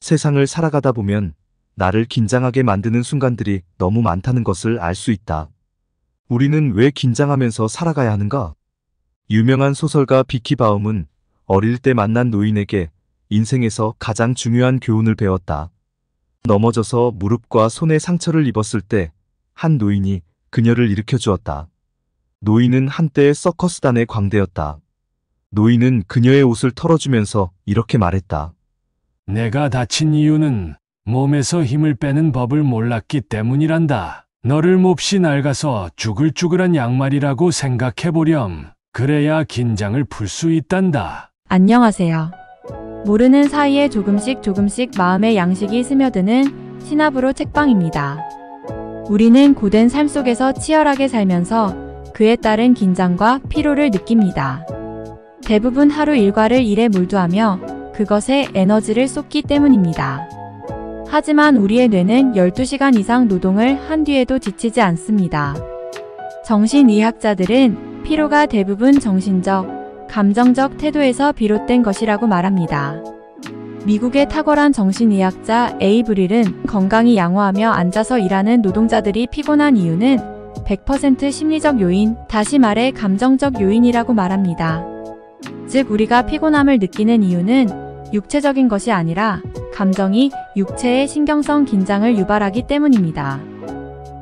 세상을 살아가다 보면 나를 긴장하게 만드는 순간들이 너무 많다는 것을 알 수 있다. 우리는 왜 긴장하면서 살아가야 하는가? 유명한 소설가 비키바움은 어릴 때 만난 노인에게 인생에서 가장 중요한 교훈을 배웠다. 넘어져서 무릎과 손에 상처를 입었을 때 한 노인이 그녀를 일으켜 주었다. 노인은 한때 서커스단의 광대였다. 노인은 그녀의 옷을 털어주면서 이렇게 말했다. 내가 다친 이유는 몸에서 힘을 빼는 법을 몰랐기 때문이란다. 너를 몹시 낡아서 쭈글쭈글한 양말이라고 생각해보렴. 그래야 긴장을 풀 수 있단다. 안녕하세요. 모르는 사이에 조금씩 마음의 양식이 스며드는 시나브로 책방입니다. 우리는 고된 삶 속에서 치열하게 살면서 그에 따른 긴장과 피로를 느낍니다. 대부분 하루 일과를 일에 몰두하며 그것에 에너지를 쏟기 때문입니다. 하지만 우리의 뇌는 12시간 이상 노동을 한 뒤에도 지치지 않습니다. 정신의학자들은 피로가 대부분 정신적, 감정적 태도에서 비롯된 것이라고 말합니다. 미국의 탁월한 정신의학자 에이브릴은 건강이 양호하며 앉아서 일하는 노동자들이 피곤한 이유는 100% 심리적 요인, 다시 말해 감정적 요인이라고 말합니다. 즉 우리가 피곤함을 느끼는 이유는 육체적인 것이 아니라 감정이 육체의 신경성 긴장을 유발하기 때문입니다.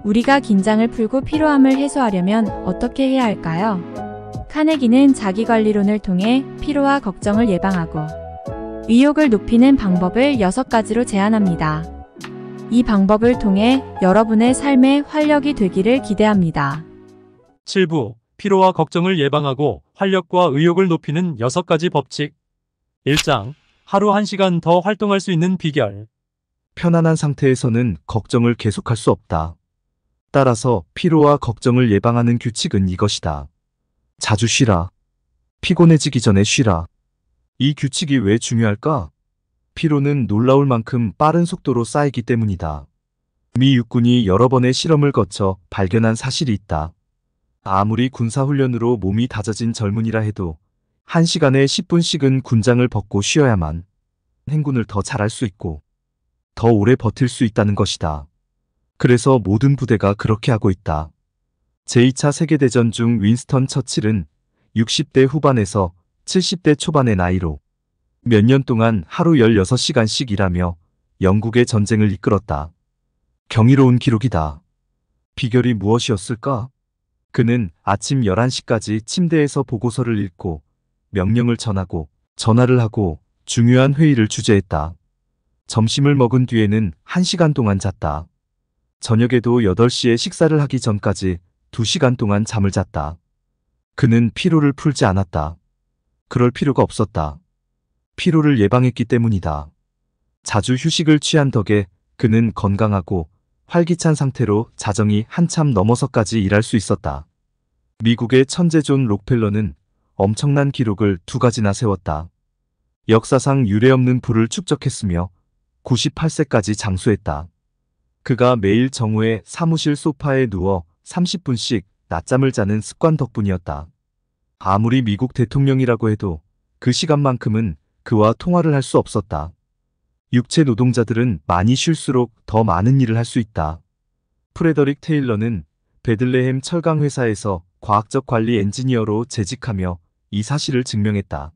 우리가 긴장을 풀고 피로함을 해소하려면 어떻게 해야 할까요? 카네기는 자기관리론을 통해 피로와 걱정을 예방하고 의욕을 높이는 방법을 6가지로 제안합니다. 이 방법을 통해 여러분의 삶에 활력이 되기를 기대합니다. 7부 피로와 걱정을 예방하고 활력과 의욕을 높이는 6가지 법칙. 1장 하루 1시간 더 활동할 수 있는 비결. 편안한 상태에서는 걱정을 계속할 수 없다. 따라서 피로와 걱정을 예방하는 규칙은 이것이다. 자주 쉬라. 피곤해지기 전에 쉬라. 이 규칙이 왜 중요할까? 피로는 놀라울 만큼 빠른 속도로 쌓이기 때문이다. 미 육군이 여러 번의 실험을 거쳐 발견한 사실이 있다. 아무리 군사훈련으로 몸이 다져진 젊은이라 해도 1시간에 10분씩은 군장을 벗고 쉬어야만 행군을 더 잘할 수 있고 더 오래 버틸 수 있다는 것이다. 그래서 모든 부대가 그렇게 하고 있다. 제2차 세계대전 중 윈스턴 처칠은 60대 후반에서 70대 초반의 나이로 몇 년 동안 하루 16시간씩 일하며 영국의 전쟁을 이끌었다. 경이로운 기록이다. 비결이 무엇이었을까? 그는 아침 11시까지 침대에서 보고서를 읽고 명령을 전하고 전화를 하고 중요한 회의를 주재했다. 점심을 먹은 뒤에는 1시간 동안 잤다. 저녁에도 8시에 식사를 하기 전까지 2시간 동안 잠을 잤다. 그는 피로를 풀지 않았다. 그럴 필요가 없었다. 피로를 예방했기 때문이다. 자주 휴식을 취한 덕에 그는 건강하고 활기찬 상태로 자정이 한참 넘어서까지 일할 수 있었다. 미국의 천재 존 록펠러는 엄청난 기록을 2가지나 세웠다. 역사상 유례없는 부를 축적했으며 98세까지 장수했다. 그가 매일 정오에 사무실 소파에 누워 30분씩 낮잠을 자는 습관 덕분이었다. 아무리 미국 대통령이라고 해도 그 시간만큼은 그와 통화를 할 수 없었다. 육체 노동자들은 많이 쉴수록 더 많은 일을 할 수 있다. 프레더릭 테일러는 베들레헴 철강 회사에서 과학적 관리 엔지니어로 재직하며 이 사실을 증명했다.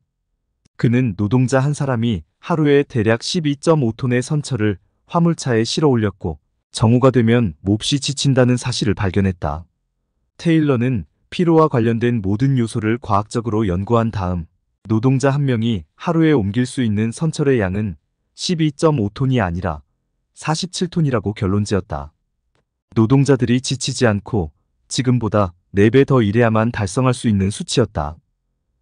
그는 노동자 한 사람이 하루에 대략 12.5톤의 선처를 화물차에 실어 올렸고 정오가 되면 몹시 지친다는 사실을 발견했다. 테일러는 피로와 관련된 모든 요소를 과학적으로 연구한 다음 노동자 한 명이 하루에 옮길 수 있는 선철의 양은 12.5톤이 아니라 47톤이라고 결론지었다. 노동자들이 지치지 않고 지금보다 4배 더 일해야만 달성할 수 있는 수치였다.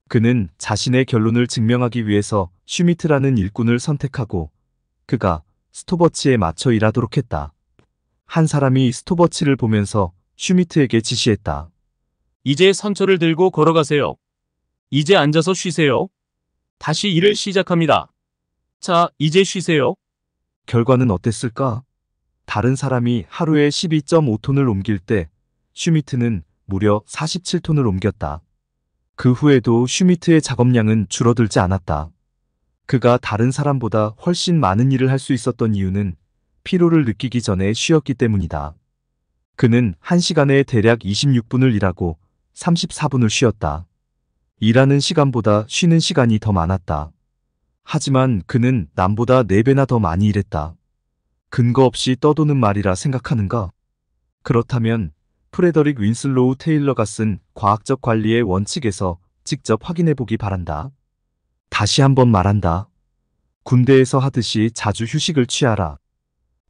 그는 자신의 결론을 증명하기 위해서 슈미트라는 일꾼을 선택하고 그가 스톱워치에 맞춰 일하도록 했다. 한 사람이 스톱워치를 보면서 슈미트에게 지시했다. 이제 선처를 들고 걸어가세요. 이제 앉아서 쉬세요. 다시 일을 시작합니다. 자, 이제 쉬세요. 결과는 어땠을까? 다른 사람이 하루에 12.5톤을 옮길 때 슈미트는 무려 47톤을 옮겼다. 그 후에도 슈미트의 작업량은 줄어들지 않았다. 그가 다른 사람보다 훨씬 많은 일을 할 수 있었던 이유는 피로를 느끼기 전에 쉬었기 때문이다. 그는 1시간에 대략 26분을 일하고 34분을 쉬었다. 일하는 시간보다 쉬는 시간이 더 많았다. 하지만 그는 남보다 4배나 더 많이 일했다. 근거 없이 떠도는 말이라 생각하는가? 그렇다면 프레더릭 윈슬로우 테일러가 쓴 과학적 관리의 원칙에서 직접 확인해 보기 바란다. 다시 한번 말한다. 군대에서 하듯이 자주 휴식을 취하라.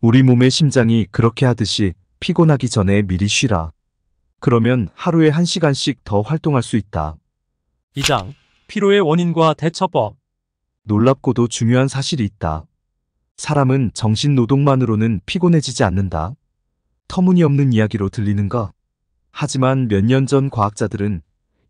우리 몸의 심장이 그렇게 하듯이 피곤하기 전에 미리 쉬라. 그러면 하루에 1시간씩 더 활동할 수 있다. 2장. 피로의 원인과 대처법. 놀랍고도 중요한 사실이 있다. 사람은 정신 노동만으로는 피곤해지지 않는다. 터무니없는 이야기로 들리는가? 하지만 몇 년 전 과학자들은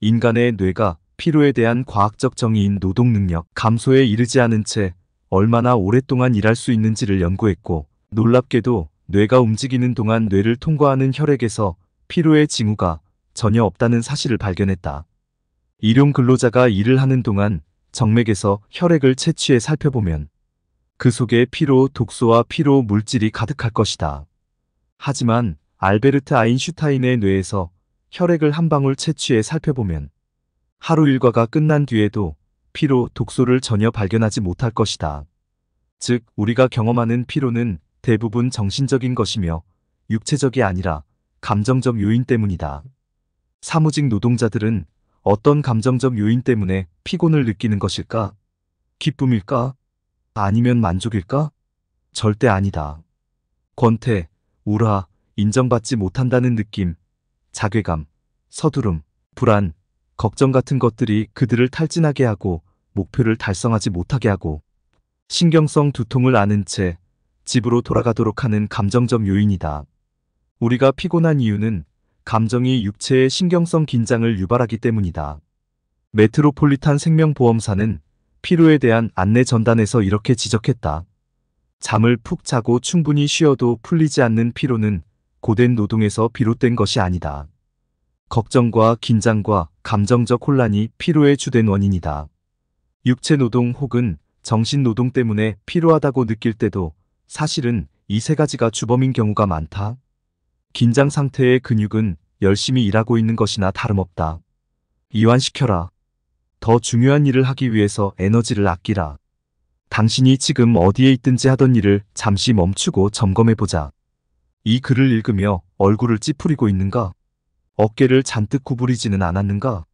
인간의 뇌가 피로에 대한 과학적 정의인 노동 능력 감소에 이르지 않은 채 얼마나 오랫동안 일할 수 있는지를 연구했고, 놀랍게도 뇌가 움직이는 동안 뇌를 통과하는 혈액에서 피로의 징후가 전혀 없다는 사실을 발견했다. 일용 근로자가 일을 하는 동안 정맥에서 혈액을 채취해 살펴보면 그 속에 피로 독소와 피로 물질이 가득할 것이다. 하지만 알베르트 아인슈타인의 뇌에서 혈액을 한 방울 채취해 살펴보면 하루 일과가 끝난 뒤에도 피로 독소를 전혀 발견하지 못할 것이다. 즉, 우리가 경험하는 피로는 대부분 정신적인 것이며 육체적이 아니라 감정적 요인 때문이다. 사무직 노동자들은 어떤 감정적 요인 때문에 피곤을 느끼는 것일까? 기쁨일까? 아니면 만족일까? 절대 아니다. 권태, 우라, 인정받지 못한다는 느낌, 자괴감, 서두름, 불안, 걱정 같은 것들이 그들을 탈진하게 하고 목표를 달성하지 못하게 하고 신경성 두통을 앓은 채 집으로 돌아가도록 하는 감정적 요인이다. 우리가 피곤한 이유는 감정이 육체의 신경성 긴장을 유발하기 때문이다. 메트로폴리탄 생명보험사는 피로에 대한 안내 전단에서 이렇게 지적했다. 잠을 푹 자고 충분히 쉬어도 풀리지 않는 피로는 고된 노동에서 비롯된 것이 아니다. 걱정과 긴장과 감정적 혼란이 피로의 주된 원인이다. 육체 노동 혹은 정신 노동 때문에 피로하다고 느낄 때도 사실은 이 세 가지가 주범인 경우가 많다. 긴장 상태의 근육은 열심히 일하고 있는 것이나 다름없다. 이완시켜라. 더 중요한 일을 하기 위해서 에너지를 아끼라. 당신이 지금 어디에 있든지 하던 일을 잠시 멈추고 점검해보자. 이 글을 읽으며 얼굴을 찌푸리고 있는가? 어깨를 잔뜩 구부리지는 않았는가?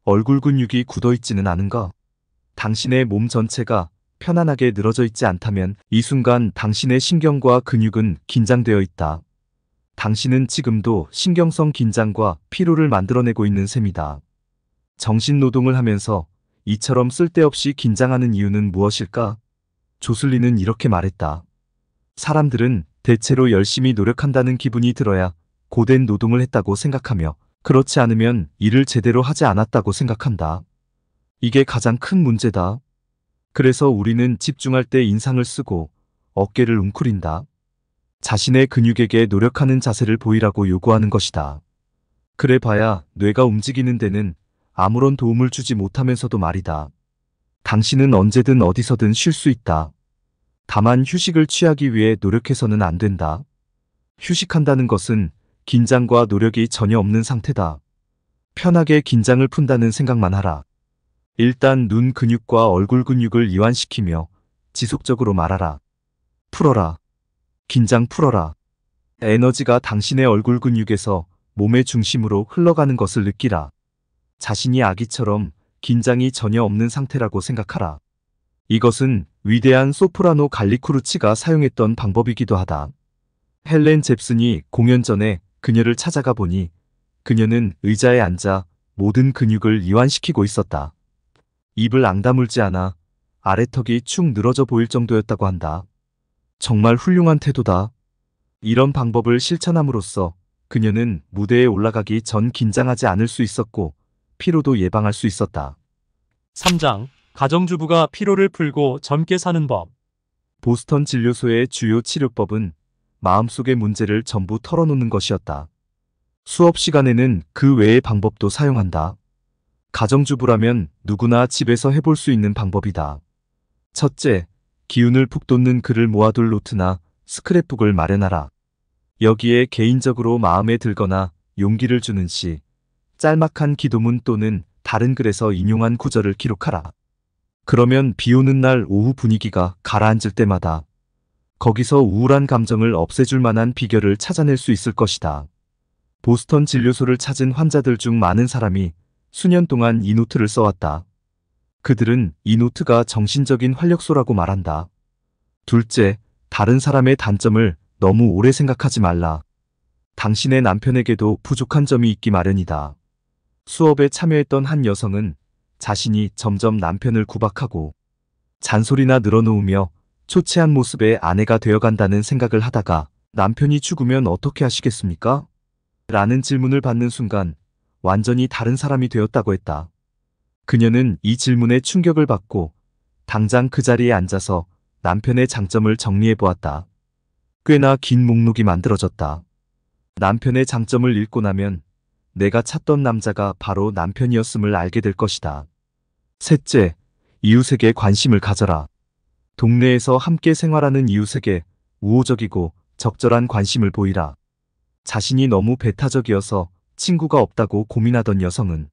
얼굴 근육이 굳어있지는 않은가? 당신의 몸 전체가 편안하게 늘어져 있지 않다면 이 순간 당신의 신경과 근육은 긴장되어 있다. 당신은 지금도 신경성 긴장과 피로를 만들어내고 있는 셈이다. 정신노동을 하면서 이처럼 쓸데없이 긴장하는 이유는 무엇일까? 조슬리는 이렇게 말했다. 사람들은 대체로 열심히 노력한다는 기분이 들어야 고된 노동을 했다고 생각하며 그렇지 않으면 일을 제대로 하지 않았다고 생각한다. 이게 가장 큰 문제다. 그래서 우리는 집중할 때 인상을 쓰고 어깨를 웅크린다. 자신의 근육에게 노력하는 자세를 보이라고 요구하는 것이다. 그래 봐야 뇌가 움직이는 데는 아무런 도움을 주지 못하면서도 말이다. 당신은 언제든 어디서든 쉴 수 있다. 다만 휴식을 취하기 위해 노력해서는 안 된다. 휴식한다는 것은 긴장과 노력이 전혀 없는 상태다. 편하게 긴장을 푼다는 생각만 하라. 일단 눈 근육과 얼굴 근육을 이완시키며 지속적으로 말하라. 풀어라. 긴장 풀어라. 에너지가 당신의 얼굴 근육에서 몸의 중심으로 흘러가는 것을 느끼라. 자신이 아기처럼 긴장이 전혀 없는 상태라고 생각하라. 이것은 위대한 소프라노 갈리쿠르치가 사용했던 방법이기도 하다. 헬렌 잽슨이 공연 전에 그녀를 찾아가 보니 그녀는 의자에 앉아 모든 근육을 이완시키고 있었다. 입을 앙다물지 않아 아래턱이 축 늘어져 보일 정도였다고 한다. 정말 훌륭한 태도다. 이런 방법을 실천함으로써 그녀는 무대에 올라가기 전 긴장하지 않을 수 있었고 피로도 예방할 수 있었다. 3장. 가정주부가 피로를 풀고 젊게 사는 법. 보스턴 진료소의 주요 치료법은 마음속의 문제를 전부 털어놓는 것이었다. 수업 시간에는 그 외의 방법도 사용한다. 가정주부라면 누구나 집에서 해볼 수 있는 방법이다. 첫째, 기운을 푹 돋는 글을 모아둘 노트나 스크랩북을 마련하라. 여기에 개인적으로 마음에 들거나 용기를 주는 시, 짤막한 기도문 또는 다른 글에서 인용한 구절을 기록하라. 그러면 비 오는 날 오후 분위기가 가라앉을 때마다 거기서 우울한 감정을 없애줄 만한 비결을 찾아낼 수 있을 것이다. 보스턴 진료소를 찾은 환자들 중 많은 사람이 수년 동안 이 노트를 써왔다. 그들은 이 노트가 정신적인 활력소라고 말한다. 둘째, 다른 사람의 단점을 너무 오래 생각하지 말라. 당신의 남편에게도 부족한 점이 있기 마련이다. 수업에 참여했던 한 여성은 자신이 점점 남편을 구박하고 잔소리나 늘어놓으며 초췌한 모습의 아내가 되어간다는 생각을 하다가 남편이 죽으면 어떻게 하시겠습니까? 라는 질문을 받는 순간 완전히 다른 사람이 되었다고 했다. 그녀는 이 질문에 충격을 받고 당장 그 자리에 앉아서 남편의 장점을 정리해 보았다. 꽤나 긴 목록이 만들어졌다. 남편의 장점을 읽고 나면 내가 찾던 남자가 바로 남편이었음을 알게 될 것이다. 셋째, 이웃에게 관심을 가져라. 동네에서 함께 생활하는 이웃에게 우호적이고 적절한 관심을 보이라. 자신이 너무 배타적이어서 친구가 없다고 고민하던 여성은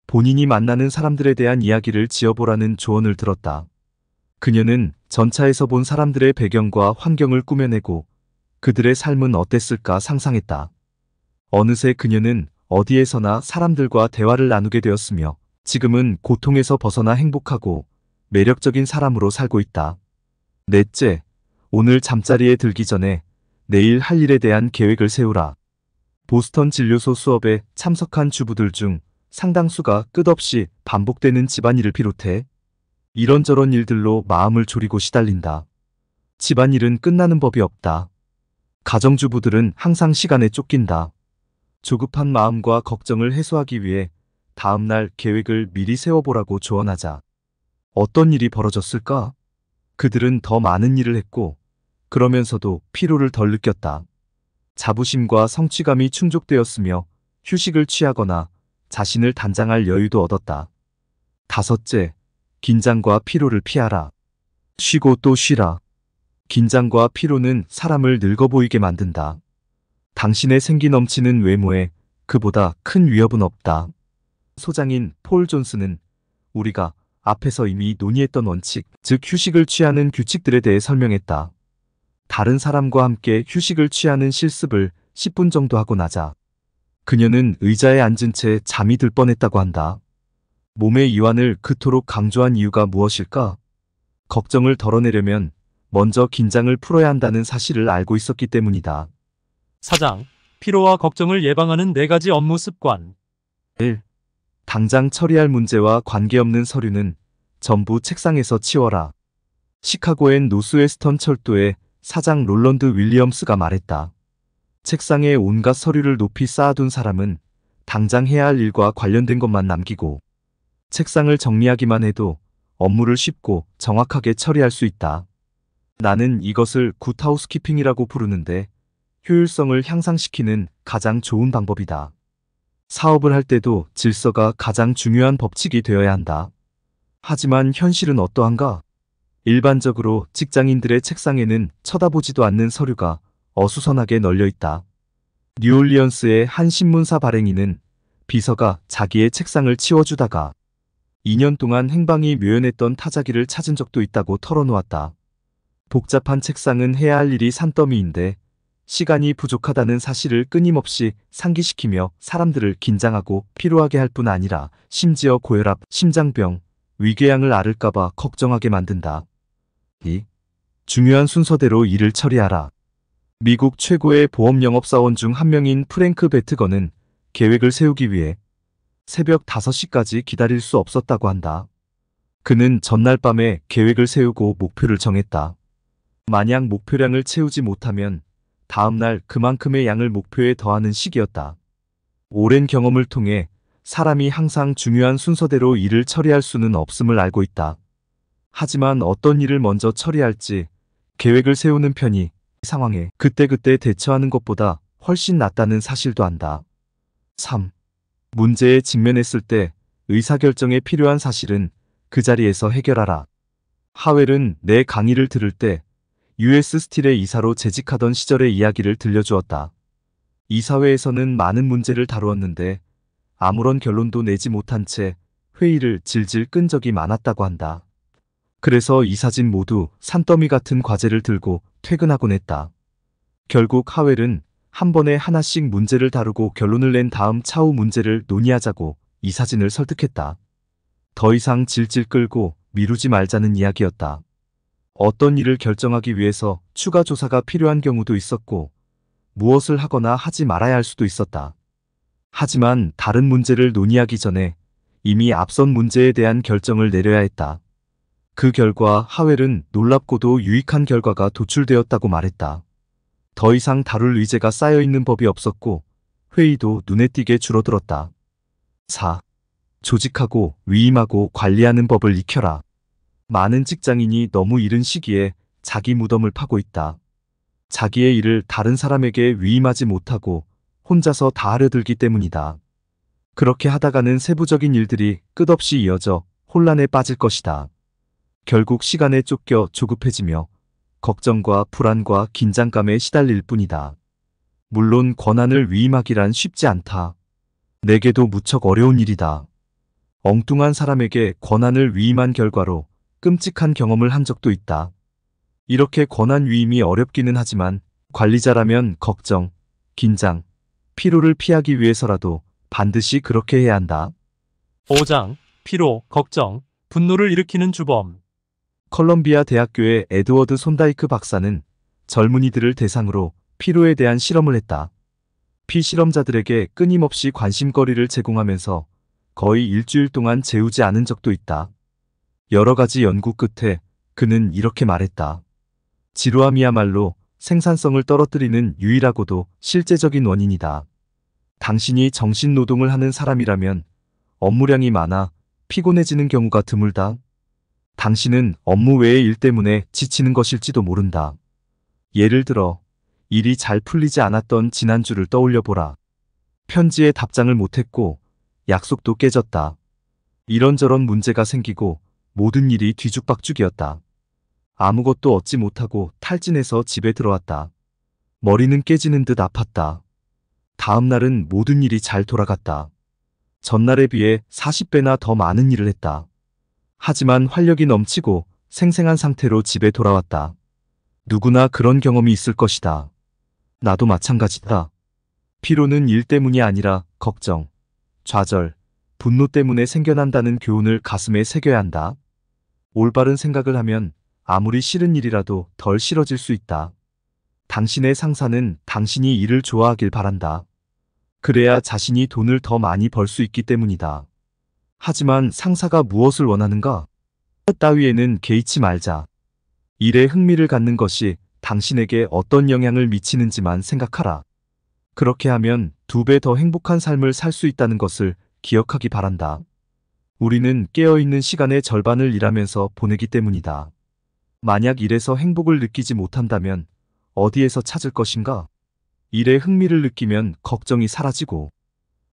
본인이 만나는 사람들에 대한 이야기를 지어보라는 조언을 들었다. 그녀는 전차에서 본 사람들의 배경과 환경을 꾸며내고 그들의 삶은 어땠을까 상상했다. 어느새 그녀는 어디에서나 사람들과 대화를 나누게 되었으며 지금은 고통에서 벗어나 행복하고 매력적인 사람으로 살고 있다. 넷째, 오늘 잠자리에 들기 전에 내일 할 일에 대한 계획을 세우라. 보스턴 진료소 수업에 참석한 주부들 중 상당수가 끝없이 반복되는 집안일을 비롯해 이런저런 일들로 마음을 졸이고 시달린다. 집안일은 끝나는 법이 없다. 가정주부들은 항상 시간에 쫓긴다. 조급한 마음과 걱정을 해소하기 위해 다음날 계획을 미리 세워보라고 조언하자. 어떤 일이 벌어졌을까? 그들은 더 많은 일을 했고 그러면서도 피로를 덜 느꼈다. 자부심과 성취감이 충족되었으며 휴식을 취하거나 자신을 단장할 여유도 얻었다. 다섯째, 긴장과 피로를 피하라. 쉬고 또 쉬라. 긴장과 피로는 사람을 늙어 보이게 만든다. 당신의 생기 넘치는 외모에 그보다 큰 위협은 없다. 소장인 폴 존스는 우리가 앞에서 이미 논의했던 원칙, 즉 휴식을 취하는 규칙들에 대해 설명했다. 다른 사람과 함께 휴식을 취하는 실습을 10분 정도 하고 나자 그녀는 의자에 앉은 채 잠이 들 뻔했다고 한다. 몸의 이완을 그토록 강조한 이유가 무엇일까? 걱정을 덜어내려면 먼저 긴장을 풀어야 한다는 사실을 알고 있었기 때문이다. 사장, 피로와 걱정을 예방하는 4가지 업무 습관. 1. 당장 처리할 문제와 관계없는 서류는 전부 책상에서 치워라. 시카고엔 노스웨스턴 철도의 사장 롤런드 윌리엄스가 말했다. 책상에 온갖 서류를 높이 쌓아둔 사람은 당장 해야 할 일과 관련된 것만 남기고 책상을 정리하기만 해도 업무를 쉽고 정확하게 처리할 수 있다. 나는 이것을 굿하우스키핑이라고 부르는데 효율성을 향상시키는 가장 좋은 방법이다. 사업을 할 때도 질서가 가장 중요한 법칙이 되어야 한다. 하지만 현실은 어떠한가? 일반적으로 직장인들의 책상에는 쳐다보지도 않는 서류가 어수선하게 널려 있다. 뉴올리언스의 한 신문사 발행인은 비서가 자기의 책상을 치워주다가 2년 동안 행방이 묘연했던 타자기를 찾은 적도 있다고 털어놓았다. 복잡한 책상은 해야 할 일이 산더미인데 시간이 부족하다는 사실을 끊임없이 상기시키며 사람들을 긴장하고 피로하게 할 뿐 아니라 심지어 고혈압, 심장병, 위궤양을 앓을까봐 걱정하게 만든다. 2. 중요한 순서대로 일을 처리하라. 미국 최고의 보험 영업사원 중 한 명인 프랭크 베트거는 계획을 세우기 위해 새벽 5시까지 기다릴 수 없었다고 한다. 그는 전날 밤에 계획을 세우고 목표를 정했다. 만약 목표량을 채우지 못하면 다음날 그만큼의 양을 목표에 더하는 시기였다. 오랜 경험을 통해 사람이 항상 중요한 순서대로 일을 처리할 수는 없음을 알고 있다. 하지만 어떤 일을 먼저 처리할지 계획을 세우는 편이 상황에 그때그때 대처하는 것보다 훨씬 낫다는 사실도 안다. 3. 문제에 직면했을 때 의사결정에 필요한 사실은 그 자리에서 해결하라. 하웰은 내 강의를 들을 때 US 스틸의 이사로 재직하던 시절의 이야기를 들려주었다. 이사회에서는 많은 문제를 다루었는데 아무런 결론도 내지 못한 채 회의를 질질 끈 적이 많았다고 한다. 그래서 이사진 모두 산더미 같은 과제를 들고 퇴근하곤 했다. 결국 하웰은 한 번에 하나씩 문제를 다루고 결론을 낸 다음 차후 문제를 논의하자고 이사진을 설득했다. 더 이상 질질 끌고 미루지 말자는 이야기였다. 어떤 일을 결정하기 위해서 추가 조사가 필요한 경우도 있었고 무엇을 하거나 하지 말아야 할 수도 있었다. 하지만 다른 문제를 논의하기 전에 이미 앞선 문제에 대한 결정을 내려야 했다. 그 결과 하웰은 놀랍고도 유익한 결과가 도출되었다고 말했다. 더 이상 다룰 의제가 쌓여있는 법이 없었고 회의도 눈에 띄게 줄어들었다. 4. 조직하고 위임하고 관리하는 법을 익혀라. 많은 직장인이 너무 이른 시기에 자기 무덤을 파고 있다. 자기의 일을 다른 사람에게 위임하지 못하고 혼자서 다 하려 들기 때문이다. 그렇게 하다가는 세부적인 일들이 끝없이 이어져 혼란에 빠질 것이다. 결국 시간에 쫓겨 조급해지며 걱정과 불안과 긴장감에 시달릴 뿐이다. 물론 권한을 위임하기란 쉽지 않다. 내게도 무척 어려운 일이다. 엉뚱한 사람에게 권한을 위임한 결과로 끔찍한 경험을 한 적도 있다. 이렇게 권한 위임이 어렵기는 하지만 관리자라면 걱정, 긴장, 피로를 피하기 위해서라도 반드시 그렇게 해야 한다. 5장. 피로, 걱정, 분노를 일으키는 주범. 컬럼비아 대학교의 에드워드 손다이크 박사는 젊은이들을 대상으로 피로에 대한 실험을 했다. 피실험자들에게 끊임없이 관심거리를 제공하면서 거의 일주일 동안 재우지 않은 적도 있다. 여러 가지 연구 끝에 그는 이렇게 말했다. 지루함이야말로 생산성을 떨어뜨리는 유일하고도 실제적인 원인이다. 당신이 정신노동을 하는 사람이라면 업무량이 많아 피곤해지는 경우가 드물다. 당신은 업무 외의 일 때문에 지치는 것일지도 모른다. 예를 들어 일이 잘 풀리지 않았던 지난주를 떠올려 보라. 편지에 답장을 못했고 약속도 깨졌다. 이런저런 문제가 생기고 모든 일이 뒤죽박죽이었다. 아무것도 얻지 못하고 탈진해서 집에 들어왔다. 머리는 깨지는 듯 아팠다. 다음 날은 모든 일이 잘 돌아갔다. 전날에 비해 40배나 더 많은 일을 했다. 하지만 활력이 넘치고 생생한 상태로 집에 돌아왔다. 누구나 그런 경험이 있을 것이다. 나도 마찬가지다. 피로는 일 때문이 아니라 걱정, 좌절, 분노 때문에 생겨난다는 교훈을 가슴에 새겨야 한다. 올바른 생각을 하면 아무리 싫은 일이라도 덜 싫어질 수 있다. 당신의 상사는 당신이 일을 좋아하길 바란다. 그래야 자신이 돈을 더 많이 벌 수 있기 때문이다. 하지만 상사가 무엇을 원하는가? 따위에는 개의치 말자. 일에 흥미를 갖는 것이 당신에게 어떤 영향을 미치는지만 생각하라. 그렇게 하면 2배 더 행복한 삶을 살 수 있다는 것을 기억하기 바란다. 우리는 깨어있는 시간의 절반을 일하면서 보내기 때문이다. 만약 일에서 행복을 느끼지 못한다면 어디에서 찾을 것인가? 일에 흥미를 느끼면 걱정이 사라지고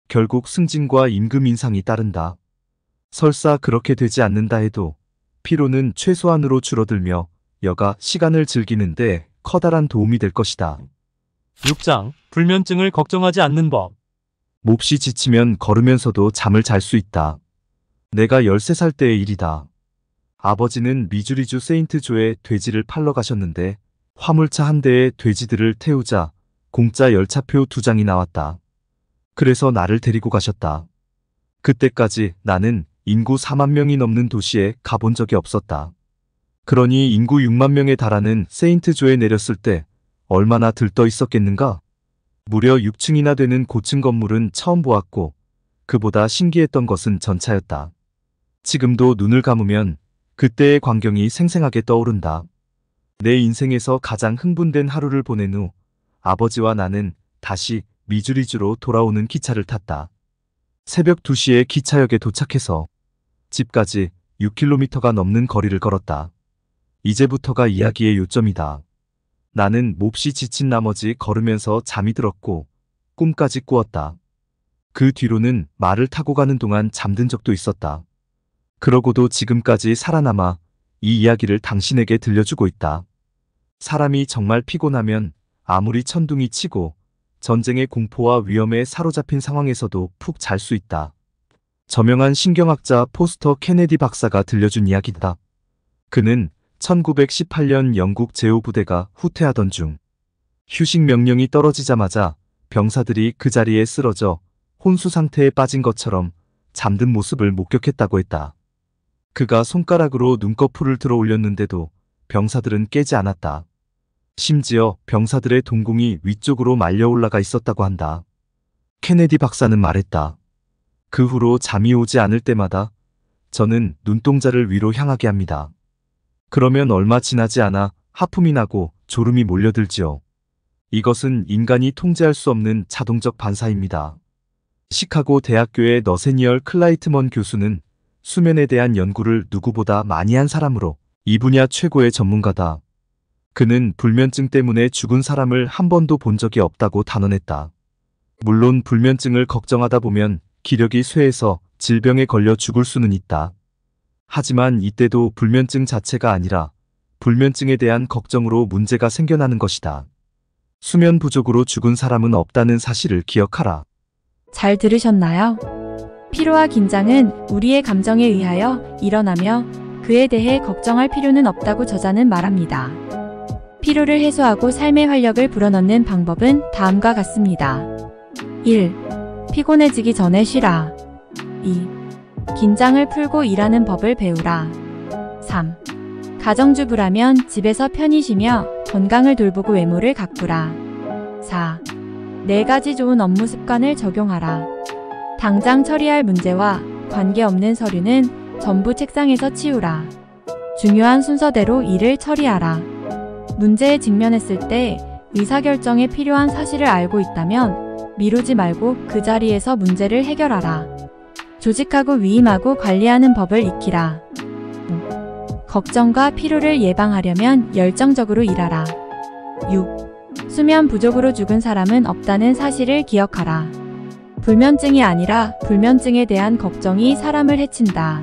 결국 승진과 임금 인상이 따른다. 설사 그렇게 되지 않는다 해도 피로는 최소한으로 줄어들며 여가 시간을 즐기는데 커다란 도움이 될 것이다. 6장. 불면증을 걱정하지 않는 법. 몹시 지치면 걸으면서도 잠을 잘 수 있다. 내가 13살 때의 일이다. 아버지는 미주리주 세인트조에 돼지를 팔러 가셨는데 화물차 한 대에 돼지들을 태우자 공짜 열차표 2장이 나왔다. 그래서 나를 데리고 가셨다. 그때까지 나는 인구 4만 명이 넘는 도시에 가본 적이 없었다. 그러니 인구 6만 명에 달하는 세인트조에 내렸을 때 얼마나 들떠 있었겠는가? 무려 6층이나 되는 고층 건물은 처음 보았고 그보다 신기했던 것은 전차였다. 지금도 눈을 감으면 그때의 광경이 생생하게 떠오른다. 내 인생에서 가장 흥분된 하루를 보낸 후 아버지와 나는 다시 미주리주로 돌아오는 기차를 탔다. 새벽 2시에 기차역에 도착해서 집까지 6km가 넘는 거리를 걸었다. 이제부터가 이야기의 요점이다. 나는 몹시 지친 나머지 걸으면서 잠이 들었고 꿈까지 꾸었다. 그 뒤로는 말을 타고 가는 동안 잠든 적도 있었다. 그러고도 지금까지 살아남아 이 이야기를 당신에게 들려주고 있다. 사람이 정말 피곤하면 아무리 천둥이 치고 전쟁의 공포와 위험에 사로잡힌 상황에서도 푹 잘 수 있다. 저명한 신경학자 포스터 케네디 박사가 들려준 이야기다. 그는 1918년 영국 제5부대가 후퇴하던 중 휴식 명령이 떨어지자마자 병사들이 그 자리에 쓰러져 혼수 상태에 빠진 것처럼 잠든 모습을 목격했다고 했다. 그가 손가락으로 눈꺼풀을 들어 올렸는데도 병사들은 깨지 않았다. 심지어 병사들의 동공이 위쪽으로 말려 올라가 있었다고 한다. 케네디 박사는 말했다. 그 후로 잠이 오지 않을 때마다 저는 눈동자를 위로 향하게 합니다. 그러면 얼마 지나지 않아 하품이 나고 졸음이 몰려들지요. 이것은 인간이 통제할 수 없는 자동적 반사입니다. 시카고 대학교의 너세니얼 클라이트먼 교수는 수면에 대한 연구를 누구보다 많이 한 사람으로 이 분야 최고의 전문가다. 그는 불면증 때문에 죽은 사람을 한 번도 본 적이 없다고 단언했다. 물론 불면증을 걱정하다 보면 기력이 쇠해서 질병에 걸려 죽을 수는 있다. 하지만 이때도 불면증 자체가 아니라 불면증에 대한 걱정으로 문제가 생겨나는 것이다. 수면 부족으로 죽은 사람은 없다는 사실을 기억하라. 잘 들으셨나요? 피로와 긴장은 우리의 감정에 의하여 일어나며 그에 대해 걱정할 필요는 없다고 저자는 말합니다. 피로를 해소하고 삶의 활력을 불어넣는 방법은 다음과 같습니다. 1. 피곤해지기 전에 쉬라. 2. 긴장을 풀고 일하는 법을 배우라. 3. 가정주부라면 집에서 편히 쉬며 건강을 돌보고 외모를 가꾸라. 4. 4가지 좋은 업무 습관을 적용하라. 당장 처리할 문제와 관계없는 서류는 전부 책상에서 치우라. 중요한 순서대로 일을 처리하라. 문제에 직면했을 때 의사결정에 필요한 사실을 알고 있다면 미루지 말고 그 자리에서 문제를 해결하라. 조직하고 위임하고 관리하는 법을 익히라. 5. 걱정과 피로를 예방하려면 열정적으로 일하라. 6. 수면 부족으로 죽은 사람은 없다는 사실을 기억하라. 불면증이 아니라 불면증에 대한 걱정이 사람을 해친다.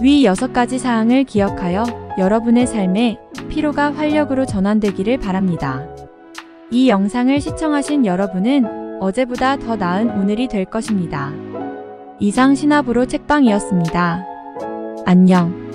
위 6가지 사항을 기억하여 여러분의 삶에 피로가 활력으로 전환되기를 바랍니다. 이 영상을 시청하신 여러분은 어제보다 더 나은 오늘이 될 것입니다. 이상 신압으로 책방이었습니다. 안녕.